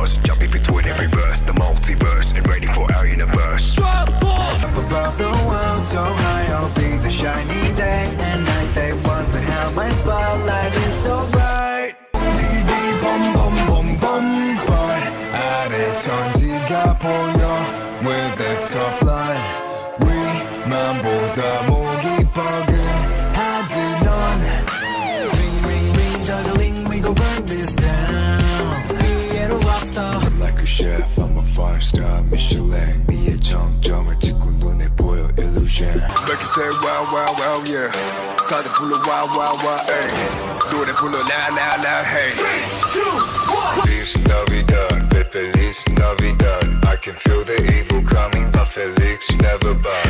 universe, jumping between every verse, the multiverse, and ready for our universe. Up above the world, so high, I'll be the shiny day and night. They wonder how my spotlight is so bright. Bum bum bum bum, boy. 아래 천지가 보여 with the top line. 위만보다 목이 뻐근하지 넌. Ring ring ring, juggling, we gon' burn this down. Be a rock star. I'm like a chef, I'm a five star Michelin. 네의 정점을 찍고 눈에 보여 illusion. Make it say wow wow wow yeah. 다들 불러 wow wow wow hey. 노래 불러 loud loud loud hey. 3, 2, 1. Feliz Navidad, feliz Navidad. I can feel the evil coming, but Felix never buy.